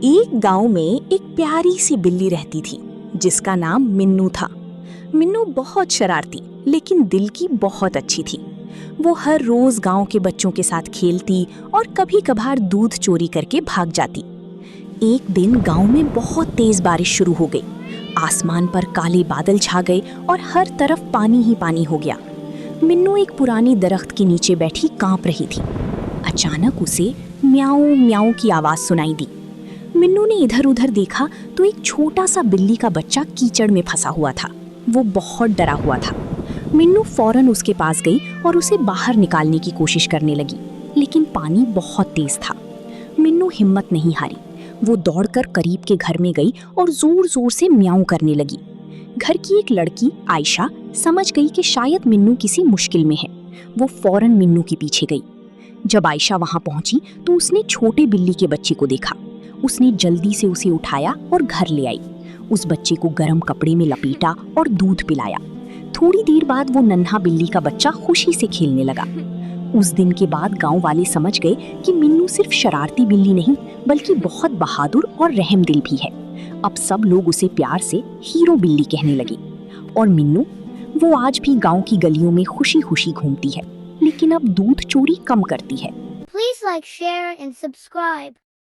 एक गांव में एक प्यारी सी बिल्ली रहती थी जिसका नाम मिन्नू था। मिन्नू बहुत शरारती लेकिन दिल की बहुत अच्छी थी। वो हर रोज गांव के बच्चों के साथ खेलती और कभी कभार दूध चोरी करके भाग जाती। एक दिन गांव में बहुत तेज बारिश शुरू हो गई। आसमान पर काले बादल छा गए और हर तरफ पानी ही पानी हो गया। मिन्नू एक पुरानी दरख्त के नीचे बैठी कांप रही थी। अचानक उसे म्याऊं म्याऊं की आवाज सुनाई दी। मिन्नू ने इधर उधर देखा तो एक छोटा सा बिल्ली का बच्चा कीचड़ में फंसा हुआ था। वो बहुत डरा हुआ था। मिन्नू फौरन उसके पास गई और उसे बाहर निकालने की कोशिश करने लगी, लेकिन पानी बहुत तेज था। मिन्नू हिम्मत नहीं हारी। वो दौड़कर करीब के घर में गई और जोर जोर से म्याऊं करने लगी। घर की एक लड़की आयशा समझ गई कि शायद मिन्नू किसी मुश्किल में है। वो फौरन मिन्नू के पीछे गई। जब आयशा वहां पहुंची तो उसने छोटे बिल्ली के बच्चे को देखा। उसने जल्दी से उसे उठाया और घर ले आई। उस बच्चे को गर्म कपड़े में लपेटा और दूध पिलाया। थोड़ी देर बाद वो नन्हा बिल्ली का बच्चा खुशी से खेलने लगा। उस दिन के बाद गांव वाले समझ गए कि मिन्नू सिर्फ शरारती बिल्ली नहीं बल्कि बहुत बहादुर और रहमदिल भी है। अब सब लोग उसे प्यार से हीरो बिल्ली कहने लगे। और मिन्नू, वो आज भी गांव की गलियों में खुशी खुशी घूमती है, लेकिन अब दूध चोरी कम करती है। Please like, share and subscribe.